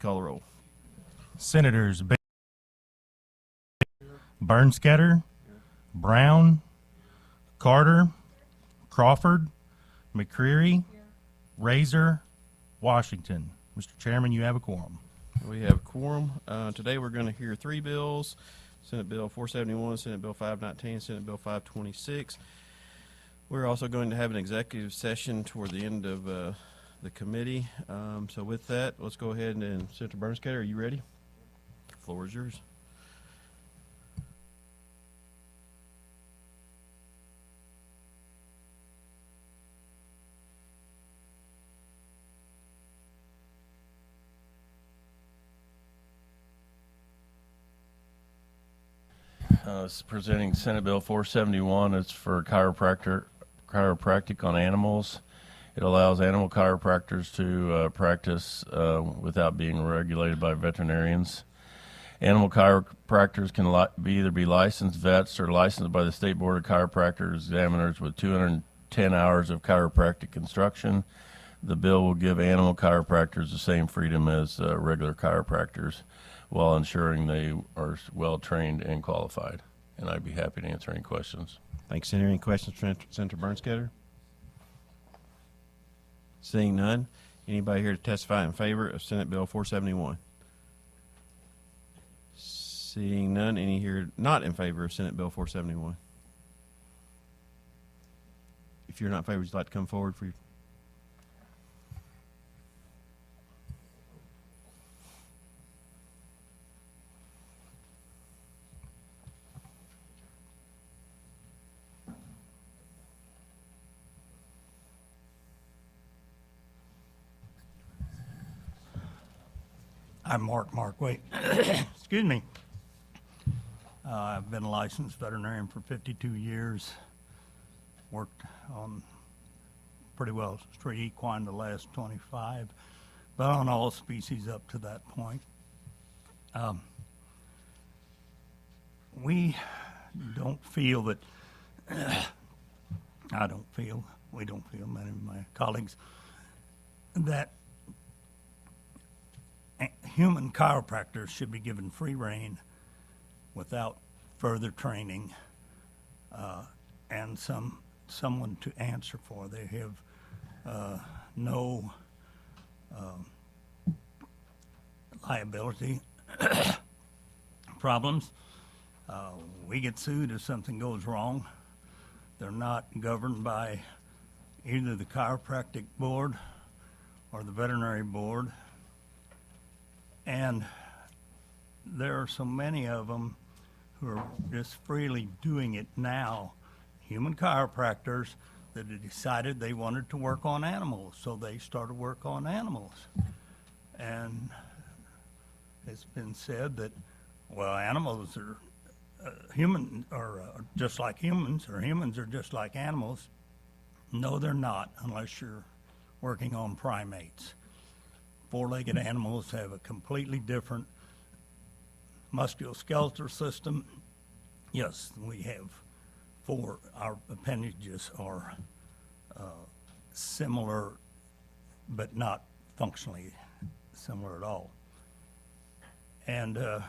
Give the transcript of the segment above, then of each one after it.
call the roll. Senators Bernskoetter, Brown, Carter, Crawford, McCreary, Razor, Washington. Mr. Chairman, you have a quorum. We have a quorum. Today we're going to hear three bills: Senate Bill 471, Senate Bill 519, Senate Bill 526. We're also going to have an executive session toward the end of the committee. So with that, let's go ahead and Senator Bernskoetter, are you ready? The floor is yours. Presenting Senate Bill 471. It's for chiropractic on animals. It allows animal chiropractors to practice without being regulated by veterinarians. Animal chiropractors can either be licensed vets or licensed by the State Board of Chiropractor Examiners with 210 hours of chiropractic instruction. The bill will give animal chiropractors the same freedom as regular chiropractors, while ensuring they are well trained and qualified. And I'd be happy to answer any questions. Thanks, Senator. Any questions for Senator Bernskoetter? Seeing none, anybody here to testify in favor of Senate Bill 471? Seeing none, any here not in favor of Senate Bill 471? If you're not in favor, would you like to come forward for your... I'm Mark Markway. Excuse me. I've been a licensed veterinarian for 52 years. Worked on pretty well street equine the last 25, but on all species up to that point. We don't feel that, we don't feel, many of my colleagues, that human chiropractors should be given free rein without further training and someone to answer for. They have no liability problems. We get sued if something goes wrong. They're not governed by either the chiropractic board or the veterinary board. And there are so many of them who are just freely doing it now, human chiropractors that had decided they wanted to work on animals, so they started work on animals. And it's been said that, well, animals are human are just like humans, or humans are just like animals. No, they're not, unless you're working on primates. Four-legged animals have a completely different musculoskeletal system. Yes, we have four. Our appendages are similar, but not functionally similar at all. And the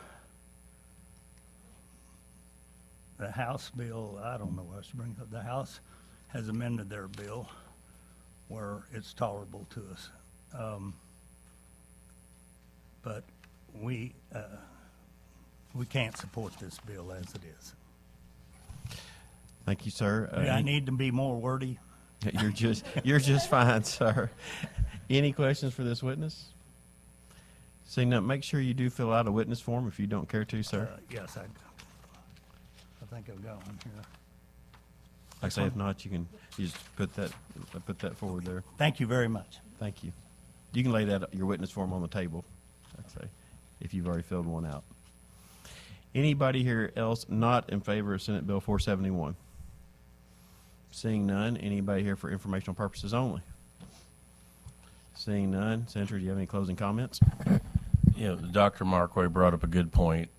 House bill, I don't know what to bring up. The House has amended their bill where it's tolerable to us. But we can't support this bill as it is. Thank you, sir. Do I need to be more wordy? You're just fine, sir. Any questions for this witness? Seeing none, make sure you do fill out a witness form if you don't care to, sir. Yes, I think I've got one here. Like I say, if not, you just put that forward there. Thank you very much. Thank you. You can lay your witness form on the table, I'd say, if you've already filled one out. Anybody here else not in favor of Senate Bill 471? Seeing none, anybody here for informational purposes only? Seeing none, Senator, do you have any closing comments? Yeah, Dr. Markway brought up a good point.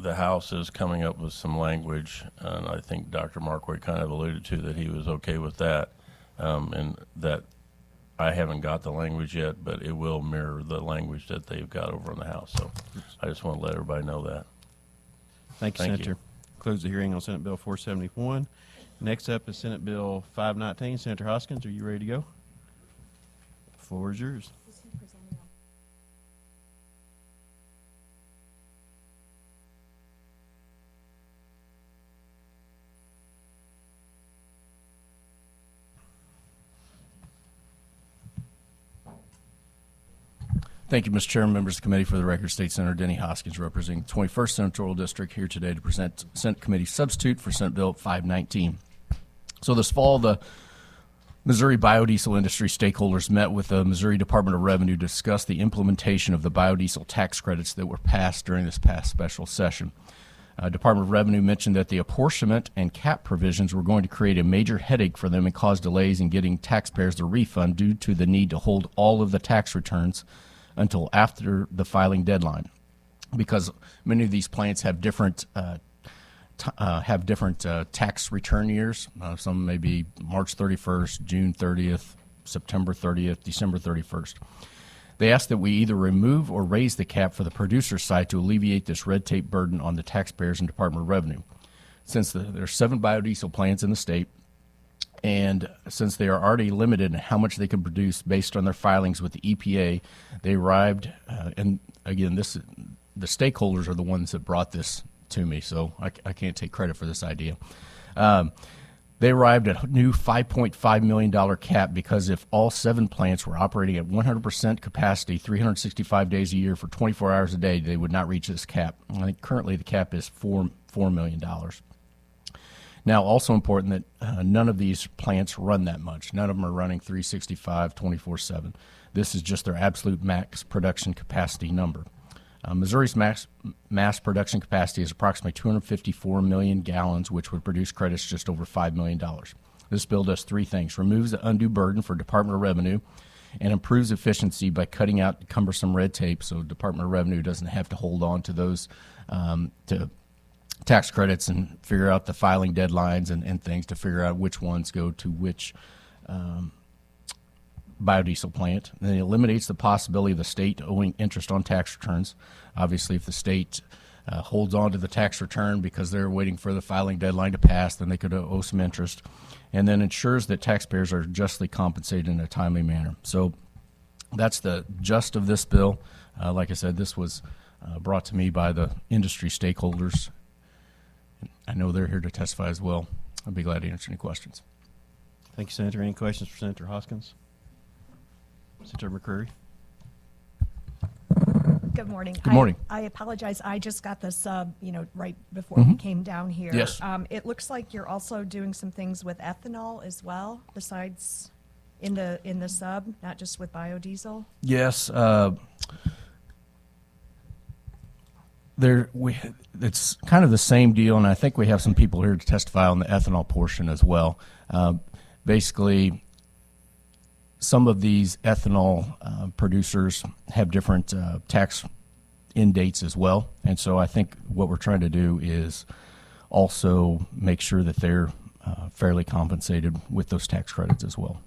The House is coming up with some language, and I think Dr. Markway kind of alluded to that he was okay with that, and that I haven't got the language yet, but it will mirror the language that they've got over in the House. So I just want to let everybody know that. Thank you, Thank Senator. Close the hearing on Senate Bill 471. Next up is Senate Bill 519. Senator Hoskins, are you ready to go? The floor is yours. Thank you, Mr. Chairman, members of the committee. For the record, State Senator Denny Hoskins, representing the 21st Senatorial District, here today to present Senate Committee substitute for Senate Bill 519. So this fall, the Missouri biodiesel industry stakeholders met with the Missouri Department of Revenue to discuss the implementation of the biodiesel tax credits that were passed during this past special session. Department of Revenue mentioned that the apportionment and cap provisions were going to create a major headache for them and cause delays in getting taxpayers the refund due to the need to hold all of the tax returns until after the filing deadline, because many of these plants have different tax return years. Some may be March 31st, June 30th, September 30th, December 31st. They asked that we either remove or raise the cap for the producer's side to alleviate this red tape burden on the taxpayers and Department of Revenue. Since there are 7 biodiesel plants in the state, and since they are already limited in how much they can produce based on their filings with the EPA, they arrived, and again, the stakeholders are the ones that brought this to me, so I can't take credit for this idea. They arrived at a new $5.5 million cap because if all 7 plants were operating at 100% capacity 365 days a year for 24 hours a day, they would not reach this cap. I think currently the cap is $4 million. Now, also important that none of these plants run that much. None of them are running 365, 24/7. This is just their absolute max production capacity number. Missouri's mass production capacity is approximately 254 million gallons, which would produce credits just over $5 million. This bill does 3 things: removes the undue burden for Department of Revenue and improves efficiency by cutting out cumbersome red tape so Department of Revenue doesn't have to hold on to those to tax credits and figure out the filing deadlines and things to figure out which ones go to which biodiesel plant. And then it eliminates the possibility of the state owing interest on tax returns. Obviously, if the state holds on to the tax return because they're waiting for the filing deadline to pass, then they could owe some interest. And then ensures that taxpayers are justly compensated in a timely manner. So that's the gist of this bill. Like I said, this was brought to me by the industry stakeholders. I know they're here to testify as well. I'd be glad to answer any questions. Thank you, Senator. Any questions for Senator Hoskins? Senator McCreary. Good morning. Good morning. I apologize. I just got the sub, right before we came down here. Yes. It looks like you're also doing some things with ethanol as well, besides in the sub, not just with biodiesel. Yes. It's kind of the same deal, and I think we have some people here to testify on the ethanol portion as well. Basically, some of these ethanol producers have different tax end dates as well, and so I think what we're trying to do is also make sure that they're fairly compensated with those tax credits as well.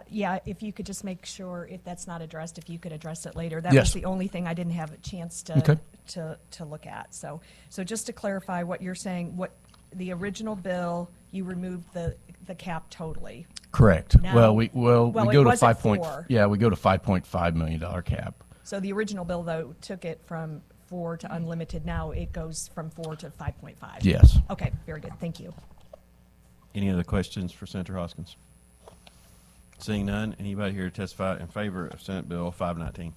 Yeah, if you could just make sure, if that's not addressed, if you could address it later. That Yes. was the only thing I didn't have a chance Okay. to look at. So just to clarify what you're saying, what the original bill, you removed the cap totally. Correct. Now- we well, go it to was at 5. 4. Yeah, we go to $5.5 million cap. So the original bill, though, took it from 4 to unlimited. Now it goes from 4 to 5.5. Yes. Okay, very good. Thank you. Any other questions for Senator Hoskins? Seeing none, anybody here to testify in favor of Senate Bill 519?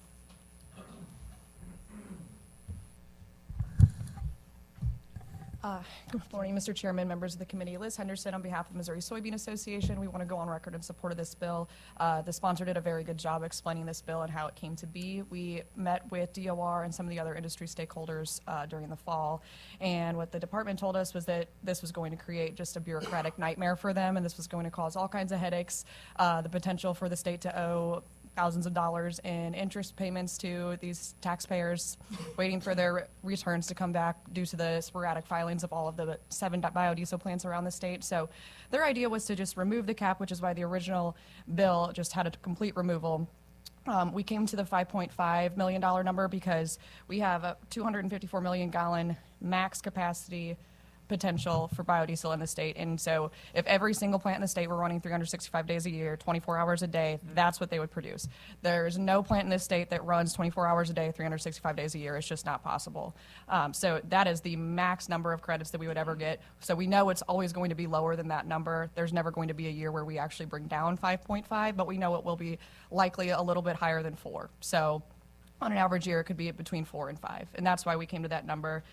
Good morning, Mr. Chairman, members of the committee. Liz Henderson on behalf of the Missouri Soybean Association. We want to go on record in support of this bill. The sponsor did a very good job explaining this bill and how it came to be. We met with DOR and some of the other industry stakeholders during the fall, and what the department told us was that this was going to create just a bureaucratic nightmare for them, and this was going to cause all kinds of headaches, the potential for the state to owe thousands of dollars in interest payments to these taxpayers, waiting for their returns to come back due to the sporadic filings of all of the 7 biodiesel plants around the state. So their idea was to just remove the cap, which is why the original bill just had a complete removal. We came to the $5.5 million number because we have a 254 million gallon max capacity potential for biodiesel in the state. And so if every single plant in the state were running 365 days a year, 24 hours a day, that's what they would produce. There's no plant in this state that runs 24 hours a day, 365 days a year. It's just not possible. So that is the max number of credits that we would ever get. So we know it's always going to be lower than that number. There's never going to be a year where we actually bring down 5.5, but we know it will be likely a little bit higher than 4. So on an average year, it could be between 4 and 5. And that's why we came to that number.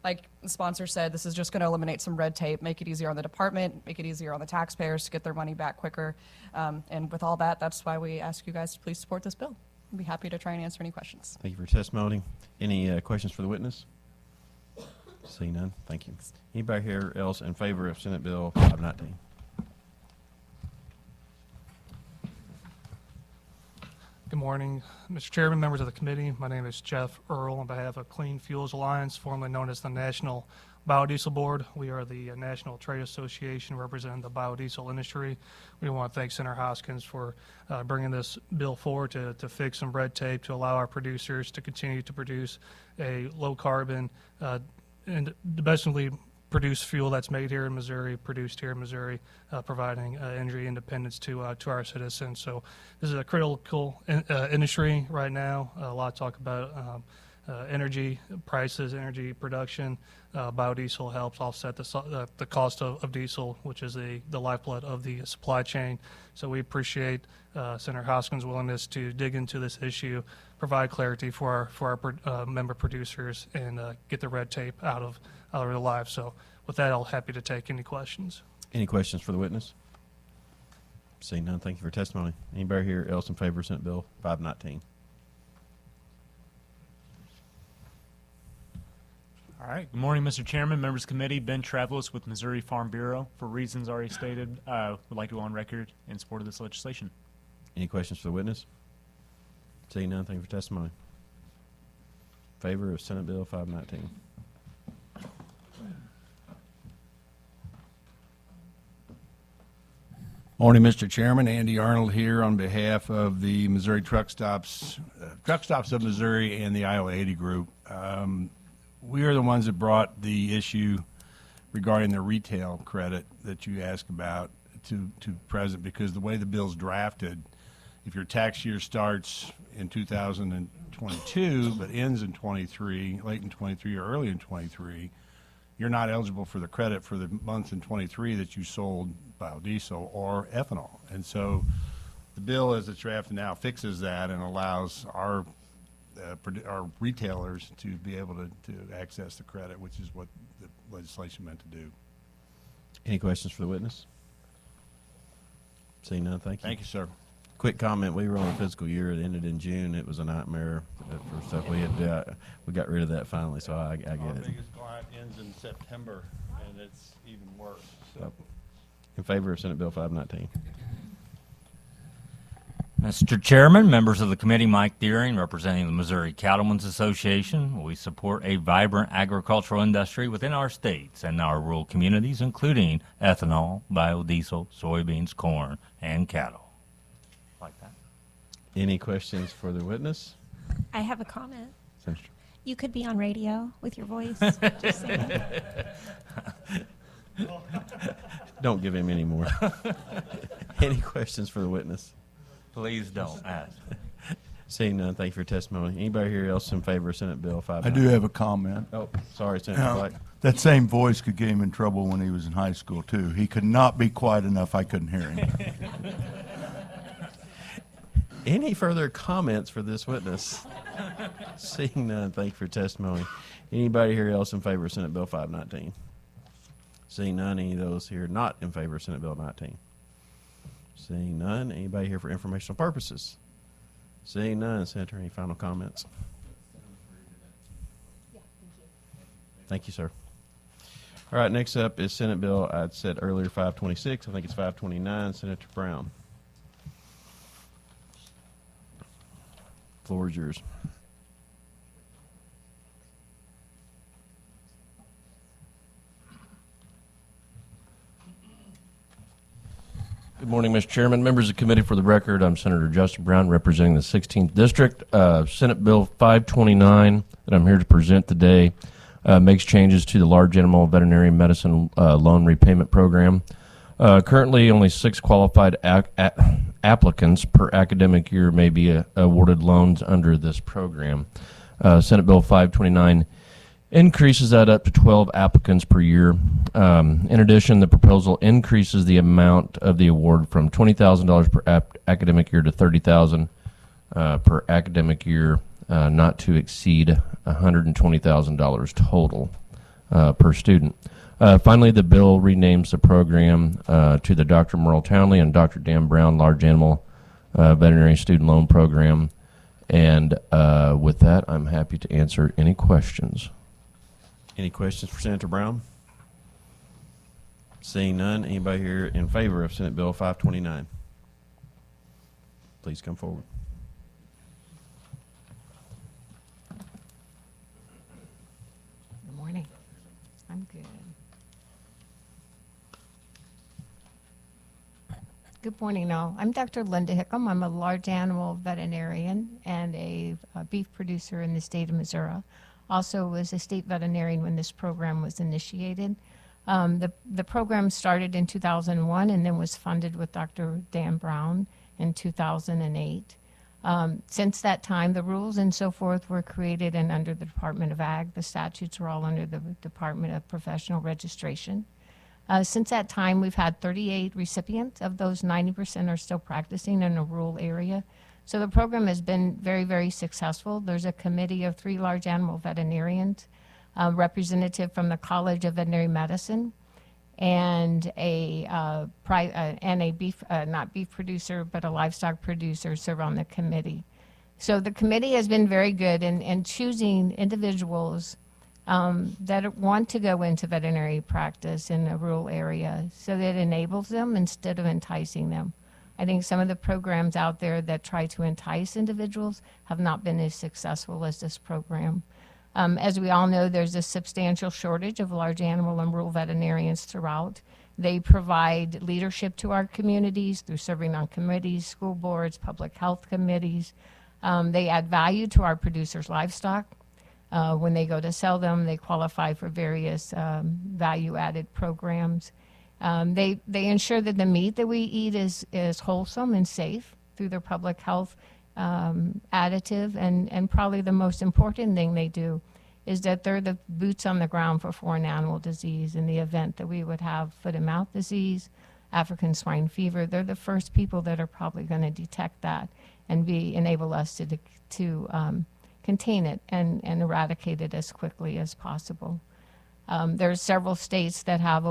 Like the sponsor said, this is just going to eliminate some red tape, make it easier on the department, make it easier on the taxpayers to get their money back quicker. And with all that, that's why we ask you guys to please support this bill. I'd be happy to try and answer any questions. Thank you for your testimony. Any questions for the witness? See none. Thank you. Anybody here else in favor of Senate Bill 519? Good morning, Mr. Chairman, members of the committee. My name is Jeff Earl on behalf of Clean Fuels Alliance, formerly known as the National Biodiesel Board. We are the national trade association representing the biodiesel industry. We want to thank Senator Hoskins for bringing this bill forward to fix some red tape to allow our producers to continue to produce a low carbon and domestically produced fuel that's made here in Missouri, produced here in Missouri, providing energy independence to our citizens. So this is a critical industry right now. A lot of talk about energy prices, energy production. Biodiesel helps offset the cost of diesel, which is the lifeblood of the supply chain. So we appreciate Senator Hoskins' willingness to dig into this issue, provide clarity for our member producers, and get the red tape out of their lives. So with that, I'll happy to take any questions. Any questions for the witness? Seeing none, thank you for your testimony. Anybody here else in favor of Senate Bill 519? All right. Good morning, Mr. Chairman, members of the committee. Ben Travelis with Missouri Farm Bureau. For reasons already stated, would like to go on record in support of this legislation. Any questions for the witness? Seeing none, thank you for your testimony. Favor of Senate Bill 519? Morning, Mr. Chairman. Andy Arnold here on behalf of the Missouri Truck Stops of Missouri and the Iowa 80 Group. We are the ones that brought the issue regarding the retail credit that you asked about to present, because the way the bill's drafted, if your tax year starts in 2022 but ends in 23, late in 23 or early in 23, you're not eligible for the credit for the month in 23 that you sold biodiesel or ethanol. And so the bill as it's drafted now fixes that and allows our retailers to be able to access the credit, which is what the legislation meant to do. Any questions for the witness? Seeing none, thank you. Thank you, sir. Quick comment, we were on a fiscal year, it ended in June, it was a nightmare for stuff we had, we got rid of that finally, so I get Our it. biggest client ends in September, and it's even worse. So. In favor of Senate Bill 519? Mr. Chairman, members of the committee, Mike Deering, representing the Missouri Cattlemen's Association. We support a vibrant agricultural industry within our states and our rural communities, including ethanol, biodiesel, soybeans, corn, and cattle. Like that. Any questions for the witness? I have a comment. Senator. You could be on radio with your voice. Just saying. Don't give him any more. Any questions for the witness? Please don't ask. Seeing none, thank you for your testimony. Anybody here else in favor of Senate Bill 519? I do have a comment. Oh, sorry, Senator Black. That same voice could get him in trouble when he was in high school, too. He could not be quiet enough. I couldn't hear him. Any further comments for this witness? Seeing none, thank you for your testimony. Anybody here else in favor of Senate Bill 519? Seeing none, any of those here not in favor of Senate Bill 19? Seeing none, anybody here for informational purposes? Seeing none, Senator, any final comments? Thank you, sir. All right, next up is Senate Bill, I'd said earlier 526, I think it's 529, Senator Brown. Floor is yours. Good morning, Mr. Chairman, members of the committee. For the record, I'm Senator Justin Brown, representing the 16th District. Senate Bill 529 that I'm here to present today makes changes to the large animal veterinary medicine loan repayment program. Currently, only 6 qualified applicants per academic year may be awarded loans under this program. Senate Bill 529 increases that up to 12 applicants per year. In addition, the proposal increases the amount of the award from $20,000 per academic year to $30,000 per academic year, not to exceed $120,000 total per student. Finally, the bill renames the program to the Dr. Merle Townley and Dr. Dan Brown Large Animal Veterinary Student Loan Program. And with that, I'm happy to answer any questions. Any questions for Senator Brown? Seeing none, anybody here in favor of Senate Bill 529? Please come forward. Good morning. I'm good. Good morning, all. I'm Dr. Linda Hickam. I'm a large animal veterinarian and a beef producer in the state of Missouri. Also was a state veterinarian when this program was initiated. The program started in 2001 and then was funded with Dr. Dan Brown in 2008. Since that time, the rules and so forth were created and under the Department of Ag. The statutes were all under the Department of Professional Registration. Since that time, we've had 38 recipients. Of those, 90% are still practicing in a rural area. So the program has been very, very successful. There's a committee of 3 large animal veterinarians, a representative from the College of Veterinary Medicine, and a beef, not beef producer, but a livestock producer serve on the committee. So the committee has been very good in choosing individuals that want to go into veterinary practice in a rural area, so that it enables them instead of enticing them. I think some of the programs out there that try to entice individuals have not been as successful as this program. As we all know, there's a substantial shortage of large animal and rural veterinarians throughout. They provide leadership to our communities through serving on committees, school boards, public health committees. They add value to our producers' livestock. When they go to sell them, they qualify for various value-added programs. They ensure that the meat that we eat is wholesome and safe through their public health additive. And probably the most important thing they do is that they're the boots on the ground for foreign animal disease. In the event that we would have foot and mouth disease, African swine fever, they're the first people that are probably going to detect that and enable us to contain it and eradicate it as quickly as possible. There's several states that have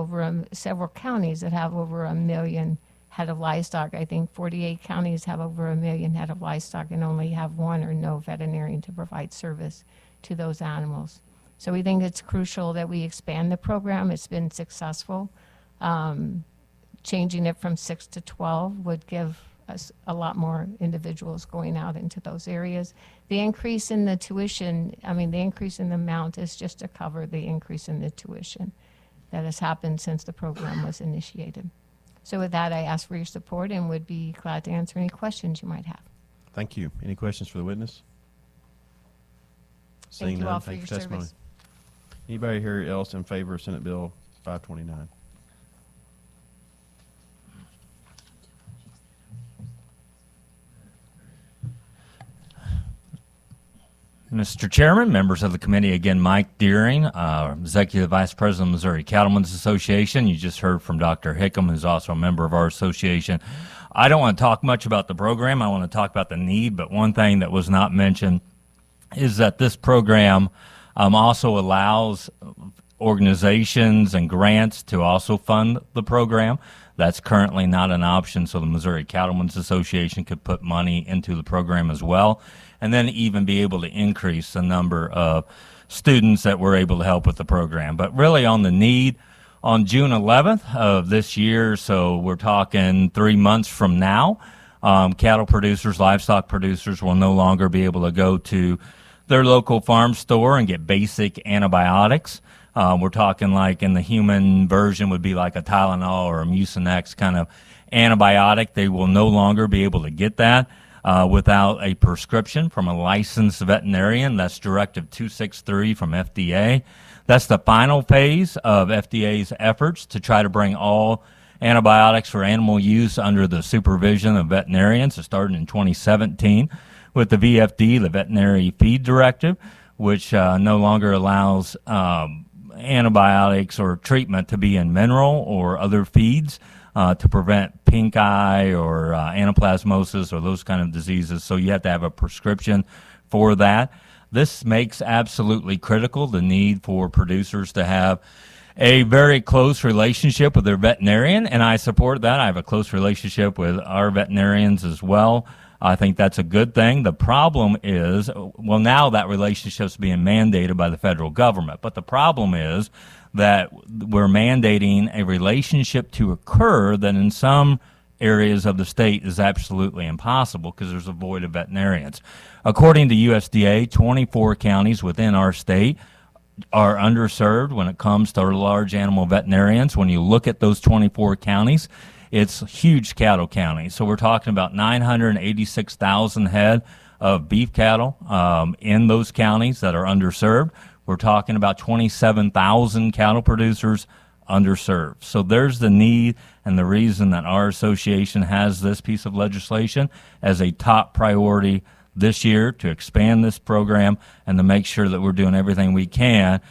several counties that have over 1 million head of livestock. I think 48 counties have over 1 million head of livestock and only have 1 or no veterinarian to provide service to those animals. So we think it's crucial that we expand the program. It's been successful. Changing it from 6 to 12 would give us a lot more individuals going out into those areas. The increase in the tuition, the increase in the amount is just to cover the increase in the tuition that has happened since the program was initiated. So with that, I ask for your support and would be glad to answer any questions you might have. Thank you. Any questions for the witness? Thank you all for your service. Anybody here else in favor of Senate Bill 529? Mr. Chairman, members of the committee, again, Mike Deering, Executive Vice President of Missouri Cattlemen's Association. You just heard from Dr. Hickam, who's also a member of our association. I don't want to talk much about the program. I want to talk about the need, but one thing that was not mentioned is that this program also allows organizations and grants to also fund the program. That's currently not an option, so the Missouri Cattlemen's Association could put money into the program as well, and then even be able to increase the number of students that we're able to help with the program. But really on the need, on June 11th of this year, so we're talking 3 months from now, Cattle producers, livestock producers will no longer be able to go to their local farm store and get basic antibiotics. We're talking like in the human version would be like a Tylenol or a Mucinex kind of antibiotic. They will no longer be able to get that without a prescription from a licensed veterinarian. That's Directive 263 from FDA. That's the final phase of FDA's efforts to try to bring all antibiotics for animal use under the supervision of veterinarians. It started in 2017 with the VFD, the Veterinary Feed Directive, which no longer allows antibiotics or treatment to be in mineral or other feeds to prevent pink eye or anaplasmosis or those kind of diseases. So you have to have a prescription for that. This makes absolutely critical the need for producers to have a very close relationship with their veterinarian, and I support that. I have a close relationship with our veterinarians as well. I think that's a good thing. The problem is, well, now that relationship's being mandated by the federal government, but the problem is that we're mandating a relationship to occur that in some areas of the state is absolutely impossible because there's a void of veterinarians. According to USDA, 24 counties within our state are underserved when it comes to large animal veterinarians. When you look at those 24 counties, it's huge cattle counties. So we're talking about 986,000 head of beef cattle in those counties that are underserved. We're talking about 27,000 cattle producers underserved. So there's the need and the reason that our association has this piece of legislation as a top priority this year to expand this program and to make sure that we're doing everything we can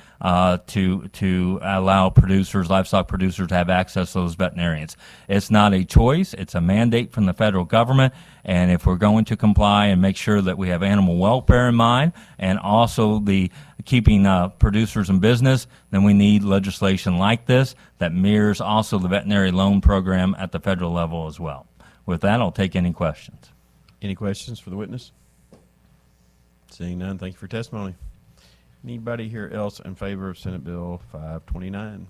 to allow producers, livestock producers, to have access to those veterinarians. It's not a choice. It's a mandate from the federal government. And if we're going to comply and make sure that we have animal welfare in mind and also the keeping producers in business, then we need legislation like this that mirrors also the veterinary loan program at the federal level as well. With that, I'll take any questions. Any questions for the witness? Seeing none, thank you for your testimony. Anybody here else in favor of Senate Bill 529?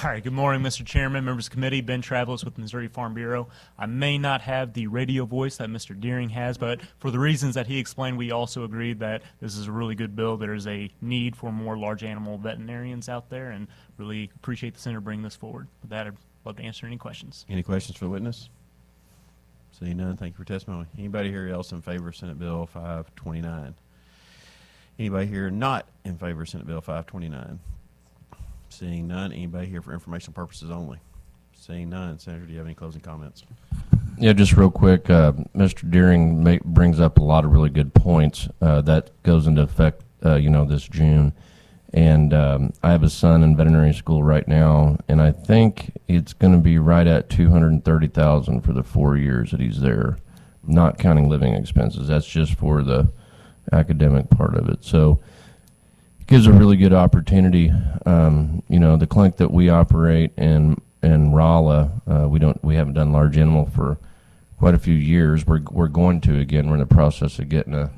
All right, good morning, Mr. Chairman, members of the committee. Ben Travelis with Missouri Farm Bureau. I may not have the radio voice that Mr. Deering has, but for the reasons that he explained, we also agreed that this is a really good bill. There is a need for more large animal veterinarians out there, and really appreciate the senator bringing this forward. With that, I'd love to answer any questions. Any questions for the witness? Seeing none, thank you for testimony. Anybody here else in favor of Senate Bill 529? Anybody here not in favor of Senate Bill 529? Seeing none, anybody here for informational purposes only? Seeing none, Senator, do you have any closing comments? Yeah, just real quick, Mr. Deering brings up a lot of really good points. That goes into effect, this June. And I have a son in veterinary school right now, and I think it's going to be right at $230,000 for the 4 years that he's there, not counting living expenses. That's just for the academic part of it. So it gives a really good opportunity. The clinic that we operate in Rolla, we haven't done large animal for quite a few years. We're going to again. We're in the process of getting a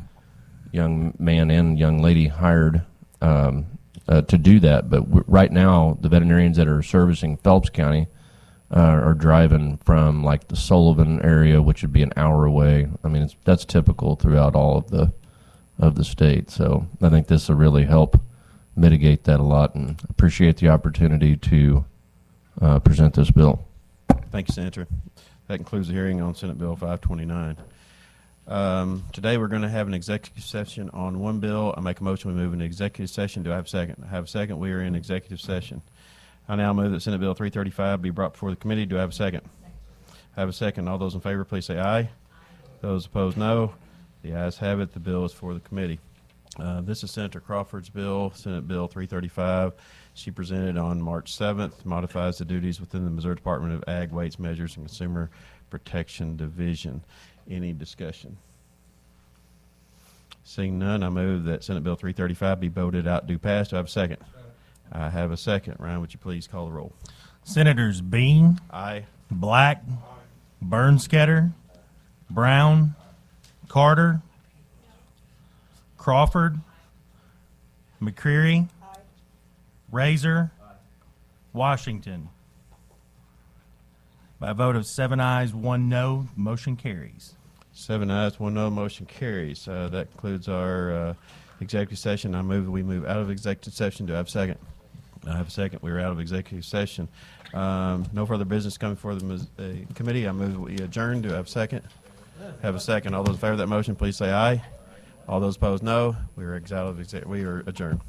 young man and young lady hired to do that. But right now, the veterinarians that are servicing Phelps County are driving from like the Sullivan area, which would be an hour away. I mean, that's typical throughout all of the state. So I think this will really help mitigate that a lot, and appreciate the opportunity to present this bill. Thank you, Senator. That concludes the hearing on Senate Bill 529. Today we're going to have an executive session on one bill. I make a motion we move into executive session. Do I have a second? I have a second. We are in executive session. I now move that Senate Bill 335 be brought before the committee. Do I have a second? I have a second. All those in favor, please say aye. Those opposed, no. The ayes have it. The bill is for the committee. This is Senator Crawford's bill, Senate Bill 335. She presented on March 7th, modifies the duties within the Missouri Department of Ag, Weights, Measures, and Consumer Protection Division. Any discussion? Seeing none, I move that Senate Bill 335 be voted out, do pass. Do I have a second? I have a second. Ryan, would you please call the roll? Senators Bean, Aye. Black, Bernskoetter, Brown, Carter, Crawford, McCreary, Razor. Washington. By a vote of 7 ayes, 1 no, motion carries. 7 ayes, 1 no, motion carries. That concludes our executive session. I move we move out of executive session. Do I have a second? I have a second. We are out of executive session. No further business coming before the committee. I move we adjourn. Do I have a second? Have a second. All those in favor of that motion, please say aye. All those opposed, no. We are adjourned.